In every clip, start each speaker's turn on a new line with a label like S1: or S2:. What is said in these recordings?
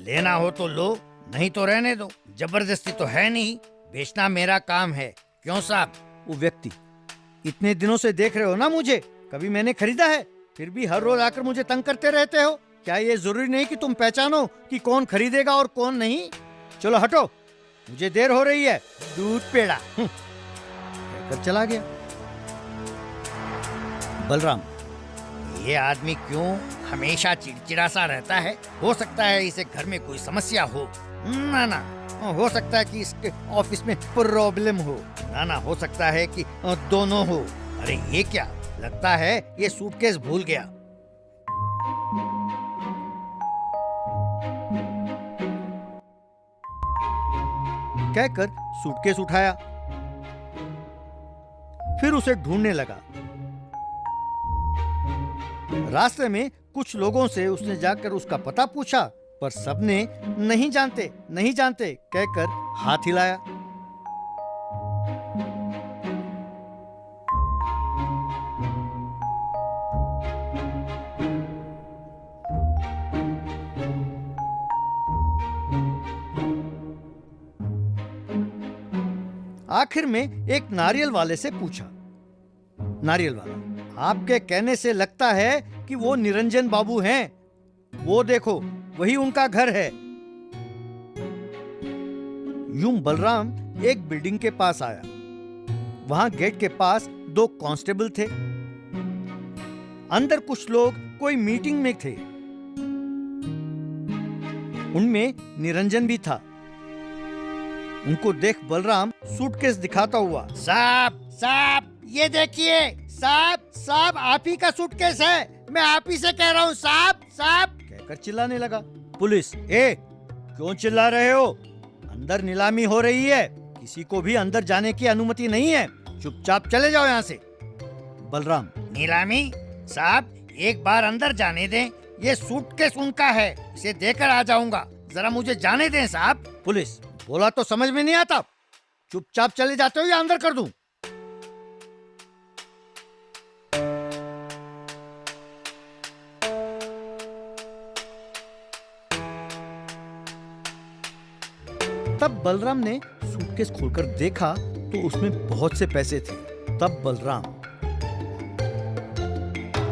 S1: लेना हो तो लो, नहीं तो रहने दो। जबरदस्ती तो है नहीं, बेचना मेरा काम है। क्यों साहब?
S2: वो व्यक्ति, इतने दिनों से देख रहे हो ना मुझे, कभी मैंने खरीदा है? फिर भी हर रोज आकर मुझे तंग करते रहते हो। क्या ये जरूरी नहीं कि तुम पहचानो कि कौन खरीदेगा और कौन नहीं? चलो हटो, मुझे देर हो रही है। दूध पेड़ा कहकर चला गया। बलराम,
S1: ये आदमी क्यों हमेशा चिड़चिड़ा सा रहता है? हो सकता है इसे घर में कोई समस्या हो। ना, हो सकता है कि इसके ऑफिस में प्रॉब्लम हो। ना, हो सकता है कि दोनों हो। अरे ये क्या, लगता है ये सूटकेस भूल गया।
S2: कहकर सूटकेस उठाया, फिर उसे ढूंढने लगा। रास्ते में कुछ लोगों से उसने जाकर उसका पता पूछा, पर सबने नहीं जानते कहकर हाथ हिलाया। आखिर में एक नारियल वाले से पूछा। नारियल वाला, आपके कहने से लगता है कि वो निरंजन बाबू हैं। वो देखो, वही उनका घर है। यूं बलराम एक बिल्डिंग के पास आया। वहां गेट के पास 2 कांस्टेबल थे। अंदर कुछ लोग कोई मीटिंग में थे। उनमें निरंजन भी था। उनको देख बलराम सूटकेस दिखाता हुआ,
S1: साहब ये देखिए, साहब आप ही का सूटकेस है। मैं आप ही से कह रहा हूँ साहब
S2: कहकर चिल्लाने लगा। पुलिस, क्यों चिल्ला रहे हो? अंदर नीलामी हो रही है, किसी को भी अंदर जाने की अनुमति नहीं है। चुपचाप चले जाओ यहाँ से। बलराम,
S1: नीलामी? साहब एक बार अंदर जाने दें, ये सूटकेस उनका है, इसे देकर आ जाऊंगा। जरा मुझे जाने दें साहब।
S2: पुलिस, बोला तो समझ में नहीं आता। चुपचाप चले जाते हो या अंदर कर दूं? तब बलराम ने सूटकेस खोलकर देखा तो उसमें बहुत से पैसे थे। तब बलराम,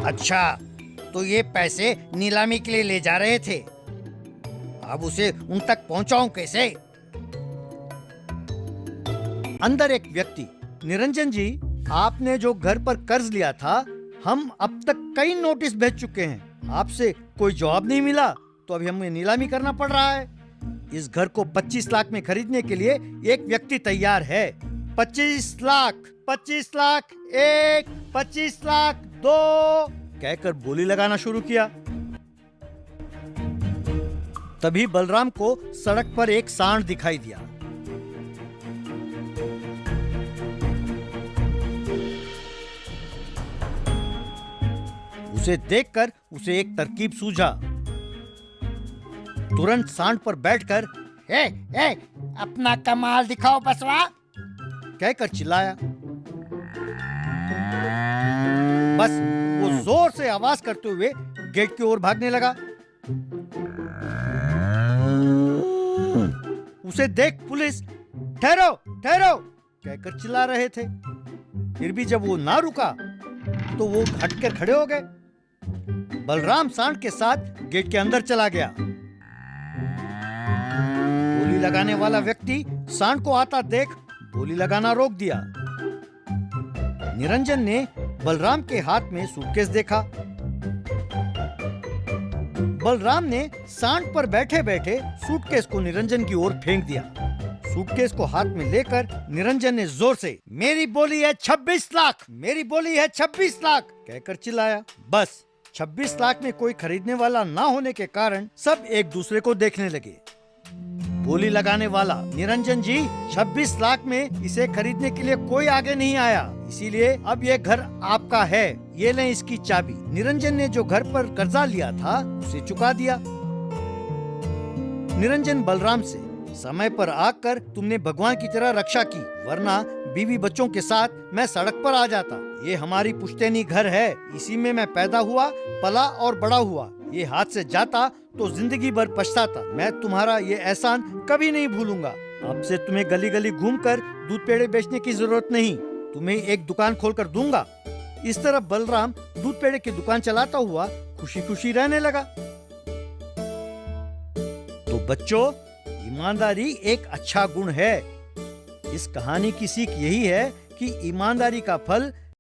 S1: अच्छा, तो ये पैसे नीलामी के लिए ले जा रहे थे। अब उसे उन तक पहुंचाऊं कैसे?
S2: अंदर एक व्यक्ति, निरंजन जी, आपने जो घर पर कर्ज लिया था, हम अब तक कई नोटिस भेज चुके हैं। आपसे कोई जवाब नहीं मिला, तो अभी हमें नीलामी करना पड़ रहा है। इस घर को 25 लाख में खरीदने के लिए एक व्यक्ति तैयार है। 25 लाख, 25 लाख 1, 25 लाख 2 कहकर बोली लगाना शुरू किया। तभी बलराम को सड़क पर एक सांड दिखाई दिया। उसे देखकर उसे एक तरकीब सूझा। तुरंत सांड पर बैठकर,
S1: ए, अपना कमाल दिखाओ बसवा,
S2: कहकर चिल्लाया। बस वो जोर से आवाज करते हुए गेट की ओर भागने लगा। उसे देख पुलिस ठहरो कहकर चिल्ला रहे थे। फिर भी जब वो ना रुका तो वो हटकर खड़े हो गए। बलराम सांड के साथ गेट के अंदर चला गया। बोली लगाने वाला व्यक्ति सांड को आता देख बोली लगाना रोक दिया। निरंजन ने बलराम के हाथ में सूटकेस देखा। बलराम ने सांड पर बैठे बैठे सूटकेस को निरंजन की ओर फेंक दिया। सूटकेस को हाथ में लेकर निरंजन ने जोर से, मेरी बोली है 26 लाख, मेरी बोली है 26 लाख कहकर चिल्लाया। बस 26 लाख में कोई खरीदने वाला ना होने के कारण सब एक दूसरे को देखने लगे। बोली लगाने वाला, निरंजन जी, 26 लाख में इसे खरीदने के लिए कोई आगे नहीं आया, इसीलिए अब ये घर आपका है। ये लें इसकी चाबी। निरंजन ने जो घर पर कर्जा लिया था उसे चुका दिया। निरंजन बलराम से, समय पर आकर तुमने भगवान की तरह रक्षा की, वरना बीवी बच्चों के साथ मैं सड़क पर आ जाता। ये हमारी पुश्तैनी घर है, इसी में मैं पैदा हुआ, पला और बड़ा हुआ। ये हाथ से जाता तो जिंदगी भर पछताता। मैं तुम्हारा ये एहसान कभी नहीं भूलूंगा। अब से तुम्हें गली गली घूमकर दूध पेड़े बेचने की जरूरत नहीं, तुम्हें एक दुकान खोलकर दूंगा। इस तरह बलराम दूध पेड़े की दुकान चलाता हुआ खुशी खुशी रहने लगा। तो बच्चों, ईमानदारी एक अच्छा गुण है। इस कहानी की सीख यही है कि ईमानदारी का फल